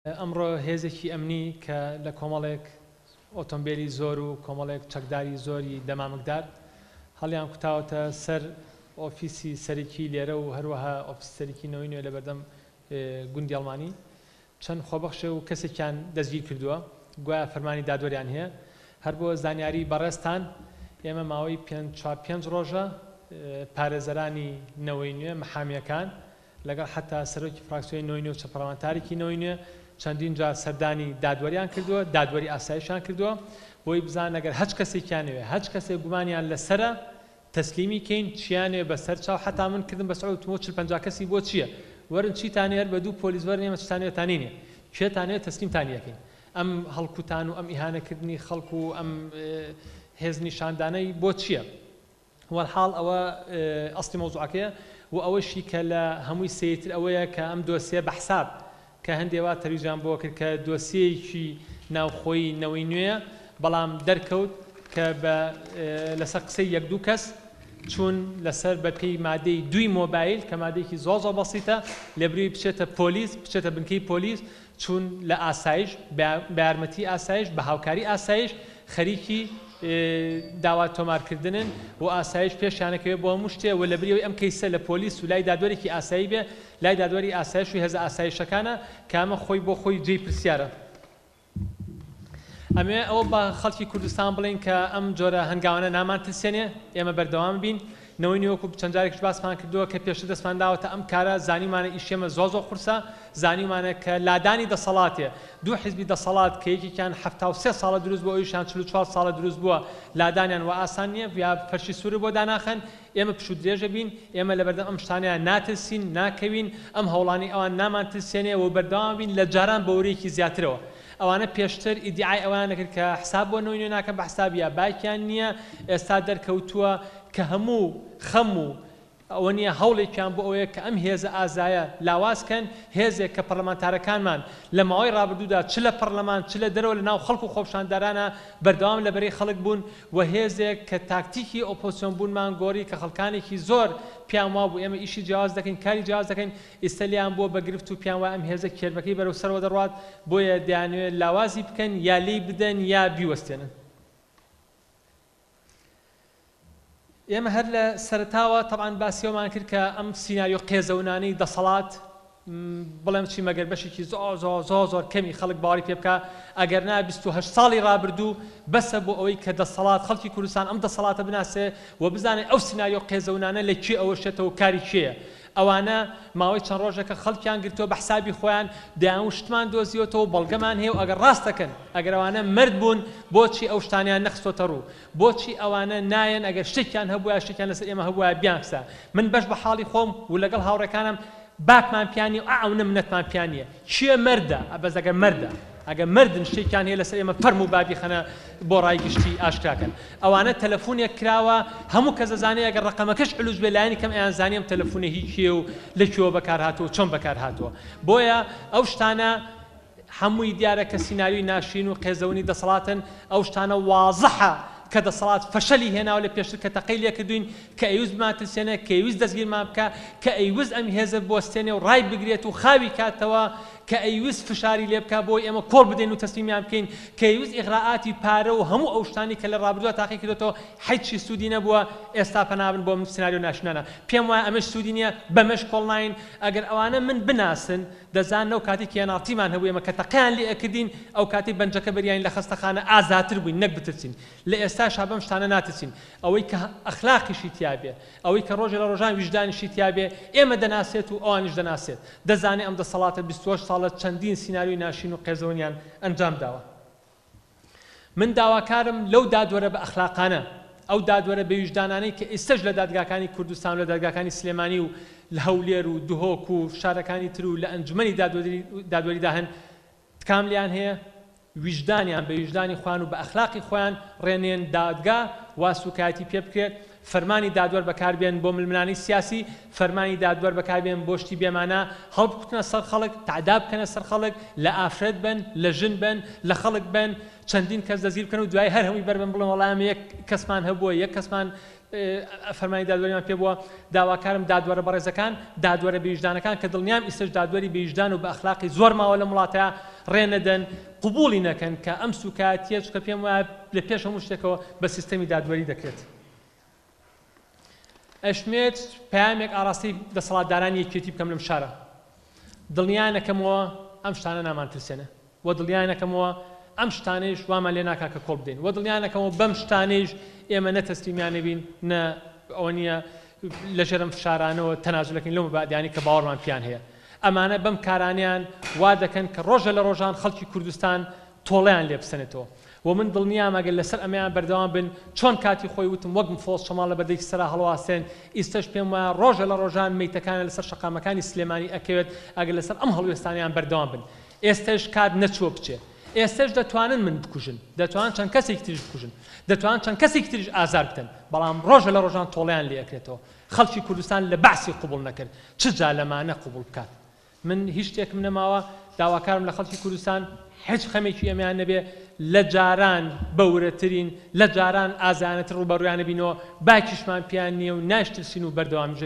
ئەمڕۆ هێزێکی ئەمنی کە لە کۆمەڵێک ئۆتۆمبیلی زۆر و کۆمەڵێک چەکداری زۆری دەمامکدار هەڵیان کوتاوەتە سەر ئۆفیسی سەرکی لێرە و هەروەها ئۆفیس سەرکی نەوەی نوێ لە بەردەم گوندی ئەڵمانی چەند خۆبەخشە و کەسێکیان دەستگیر کردووە گوایە فەرمانی دادوەریان هەیە هەر بۆ زانیاری بەڕێستان ئێمە ماوەی 5 ڕۆژە پارێزەرانی نەوەی نوێ محامیەکان لەگەڵ حتا سەرۆکی فراکسیۆنی نەوەی نوێ و چەپەڕەوەندتارێکی نەوەی نوێ چەندین جار سەردانی دادوەریان کردووە دادوەری ئاسایشیان کردووە بۆی بزان ئەگەر هەچ کەسێکیانەوێ هەچ کەسێک گومانیان لەسرە تەسلیمی کەین چیانێ بەسەر چاو حتا من کردم بە سعود تۆ 40-50 کەسی بۆ چییە وەرن چیتانێ هەر بە دوو پۆلیس وەرن ئێمە چتانێتانینێ کێتانێت تەسلیمتان یەکەین ئەم هەڵکوتان و ئەم ئیهانەکردنی خەڵکو و ئەم هێز نیشاندانەی بۆ چییە وەڵحاڵ ئەوە ئەسڵی مەوزوعەکەیە و ئەوەشی کە لە هەمووی سێتر ئەوەیە کە ئەم دۆسیە بە حساب کە هەندێوا تەلەڤیزیۆن بۆ کرد کە دۆسیەیەکی ناوخۆیی نەوەی نوێیە بەڵام دەرکەوت کە لەسەر قسەی یەک دوو کەس چون لەسەر بەپێی مادەی 2 مۆبایل کە مادەیەکی زۆر بەسیتە لێبری بچێتە پۆلیس بچێتە بنکەی پۆلیس چون لە ئاسایش بە یارمەتی ئاسایش بە هاوکاری ئاسایش خەریکی داوا تۆمارکردنن و ئاسایش پێشیانەکەوێت بۆ هەموو شتێ و لەبریەوەی ئەم کەیسە لە پۆلیس و لای دادوەرێکی ئاسایی بێ لای دادوەری ئاسایش و هێزە ئاسایشەکانە کە ئەمە خۆی بۆ خۆی جێی پرسیارە ئەمێ ئەوە بە خەڵکی کوردستان بڵین کە ئەم جۆرە هەنگاوانە نامانترسێنێ ئێمە بەردەوام بین نەوەی نوێوەکو چەند جارێکش باسمان کردووە کە پێشتر دەستمان داوەتە ئەم کارە زانیمانە ئیشێمە زۆر قورسە زانیمانە کە لادانی دەسەڵاتێ دوو حیزبی دەسەڵات کە یەکێکیان 73 ساڵە دروست بووە ئەویشیان 44 ساڵە دروست بووە لادانیان و ئاسان نییە یا فەرشی سوورە بۆ داناخەن ئێمە پشت درێژە بین ئێمە لە بەردەم ئەم شتانەیان ناترسین ناکەوین ئەم هەوڵانی ئەوان نامانترسێنێ و بەردەوام بین لە جاران بە وەرەیەکی زیاترەوە ئەوانە پێشتر ئیدعای ئەوان نەکرد کە حساب بۆ نەوەی نوێ ناکەن بە حسابیە باکیان نییە ئێستا دەرکەوتووە کە هەموو خەم و ئەوە نییە هەوڵێکیان بۆ ئەوەیە کە ئەم هێزە ئازایە لاوازکەن هێزێک کە پەرلەمانتارەکانمان لە ماوەی ڕابردوودا چ لە پەرلەمان چ لە دەرەوە لە ناو خەڵک و خۆپشاندارانە بەردەوام لە بەرەی خەڵک بوون و هێزێک کە تاکتیکی ئۆپۆزیسیۆن بوونمان گۆڕی کە خەڵکانێکی زۆر پیان وا بوو ئێمە ئیشی جیاواز دەکەین کاری جیاواز دەکەین ئێستەلیان بۆ بەگرفت و پیان وای ئەم هێزە کێرمەکەی بەرەو سەرەوە دەڕوات بۆیە دەیانوێت لاوازی بکەن یا لێی بدەن یا بیوەستێنن ئێمە هەر لە سەرتاوە تەبعاً باسیەوەمان کرد کە ئەم سیناریۆ قێزەونانەی دەسەڵات بڵێم چی مەگەر بەشێکی زۆر کەمی خەڵک باوەڕی پێ بکە ئەگەر نا 28 ساڵی ڕابردوو بەسە بۆ ئەوەی کە دەسەڵات خەڵکی کوردستان ئەم دەسەڵاتە بناسێ و بزانێت ئەو سیناریۆ قێزەونانە لەکوێ ئەوە شێتەوە کاری کێیە ئەوانە ماوەی چەند ڕۆژێکە خەڵکیان گرتووە بە حسابی خۆیان دەیان شتمان دۆزیەوەتەوە بەڵگەمان هەیە و ئەگەر ڕاستەکەن ئەگەر ئەوانە مرد بوون بۆچی ئەو شتانیان نەخستۆتە ڕوو بۆچی ئەوانە نایەن ئەگەر شتێکیان هەبووە شتێکیان لەسەر ئێمە هەبووە بیانکسە من بەش بە حاڵی خۆم و لەگەڵ هاوڕێکانم باکمان پیانی و ئەو منەتمان پیانیە چیە مەردە ئەبەز ئەگەر مەردە ئەگەر مردن شتێکیان هەیە لەسەر ئێمە فەرموو بابی خەنە بۆ ڕای گشتی ئاشکراکەن ئەوانە تەلەفۆنێک کراوە هەموو کەس دەزانێت ئەگەر ڕقەمەکەش علوز بێ لایەنی کەم ئەیان زانیم تەلەفۆنە هیچیە و لەکوێوە بەکارهاتەوە چۆن بەکارهاتەوە بۆیە ئەو شتانە هەمووی دیارە کە سیناریۆی ناشرین و قێزەونی دەسەڵاتن ئەو شتانە واضحە کە دەسەڵات فەشەلی هێناوە لە پێشتر کە تەقەی لێ کردوین کە ئەیوز ماترسێنە کە ئەیوز دەستگیرمان بکە کە ئەیوز ئەم هێزە بۆستێنێ و ڕای بگرێت و خاوی کاتەوە کە ئەیوز فشاری لێ بکە بۆی ئێمە کۆڵ بدەین و تەسلیمیان بکەین کە ئەیوز ئیغراءاتی پارە و هەموو ئەو شتانی کە لە ڕابردووە تاقی کردوێتەوە هیچی سوودی نەبووە ئێستا پەنابن بۆ سیناریۆ ناشنانە پێم وایە ئەمەش سوودی نییە بەمەش کۆڵ ناین ئەگەر ئەوانە من بناسن دەزانن ئەو کاتی کێناڵتیمان هەبوو ئێمە کە تەقیان لێ ئەکردین ئەو کاتی بەنجەکە بەریان لە خەستەخانە ئازاتر بووین نەک بترسین لە ئێستاش بەم شتانە ناترسین ئەوەی کە ئەخلاقیشی تیابێ ئەوەی کە ڕۆژێ لە ڕۆژان ویژدانیشی تیابێ ئێمە دەناسێت و ئەوانیش دەناسێت دەزانێت ئەم دەسەڵاتە 28 ساڵە چەندین سیناریۆی ناشین و قێزەونیان ئەنجام داوە من داواکارم لەو دادوەرە بە ئەخلاقانە ئەو دادوەرە بە ویژدانانەی کە ئێستش لە دادگاکانی کوردستان و لە دادگاکانی سلێمانی و لە هەولێر و دوهۆک و شارەکانی تر و لە ئەنجومەنی دادوەریدا هەن تکام لیان هەیە ویژدانیان بە ویژدانی خوان و بە ئەخلاقی خۆیان ڕێنێن دادگا واسوکایەتی پێ بکرێت فەرمانی دادوەر بەکاربێن بۆ ململانی سیاسی فەرمانی دادوەر بەکاربێن بۆ شتی بێمانە هەڵبکوتنە سەر خەڵک تعدا بکەنە سەر خەڵک لە ئافرەت بن لە ژن بن لە خەڵک بن چەندین کەس دەزگیر بکەن و دوای هەر هەمووی بەربن بڵێن وەڵام یەک کەسمان هەبووە یەک کەسمان فەرمانی دادوەریمان پێ بووە داواکارم دادوەرە بەڕێزەکان دادوەرە بێویژدانەکان کە دڵنیام ئیسەش دادوەری بێویژدان و بە ئەخلاقی زۆر ماوە لە وڵاتەیە ڕێنەدەن قبوڵی نەکەن کە ئەم سوکاتیە چکە پێم وایە لە پێش هەموو شتێکەوە بە سیستەمی دادوەری دەکرێت. ئەشمێت پامێک ئاراستی دەسەڵاتدارانی یەکێتی بکەم لەم شارە دڵنیای نەکەمەوە ئەم شتانە نامانترسێنە و دڵنیای نەکەمەوە ئەم شتانەیش وامان لێ ناکا کە کۆڵ بدەین و دڵنیای نەکەمەوە بەم شتانەیش ئێمە نەتەسلیمیان نەبین نە ئەوە نییە لە ژێرم فشارانەوە تەنازلەکەین لەو مەبادیانی کە باوەڕمان پیان هەیە ئەمانە بەم کارانیان وا دەکەن کە ڕۆژە لە ڕۆژان خەڵکی کوردستان تۆڵەیان لێ بسەنێتەوە و من دڵنیام ئەگەر لەسەر ئەمەیان بەردەوام بن چۆن کاتی خۆی وتم وەک مفۆس شەماڵ لە بەردەی سەرا هەڵواستێن ئیستەش پێم وایە ڕۆژە لە ڕۆژان مەیتەکانە لەسەر شەقامەکانی سلێمانی ئەکەوێت ئەگەر لەسەر ئەم هەڵوێستانیان بەردەوام بن ئێستش کات نەچووە بچێ ئێستش دەتوانن من بکوژن دەتوانن چەند کەسێکی تریش بکوژن دەتوانن چەند کەسێکی تریش ئازار بکەن بەڵام ڕۆژە لە ڕۆژان تۆڵەیان لێ ئەکرێتەوە خەڵکی کوردستان لە بەعسی قبوڵ نەکرد چ جا لەمانە قبوڵ بکات من هیچ شتێکم نەماوە داواکارم لە خەڵکی کوردستان هیچ خەمێکی ئەمیان نەبێ لە جاران بەورەترین لە جاران ئازانەتر ڕوبەڕویان نەبینەوە باکیشمان پیان نییە و ناشترسین و بەردەوامیش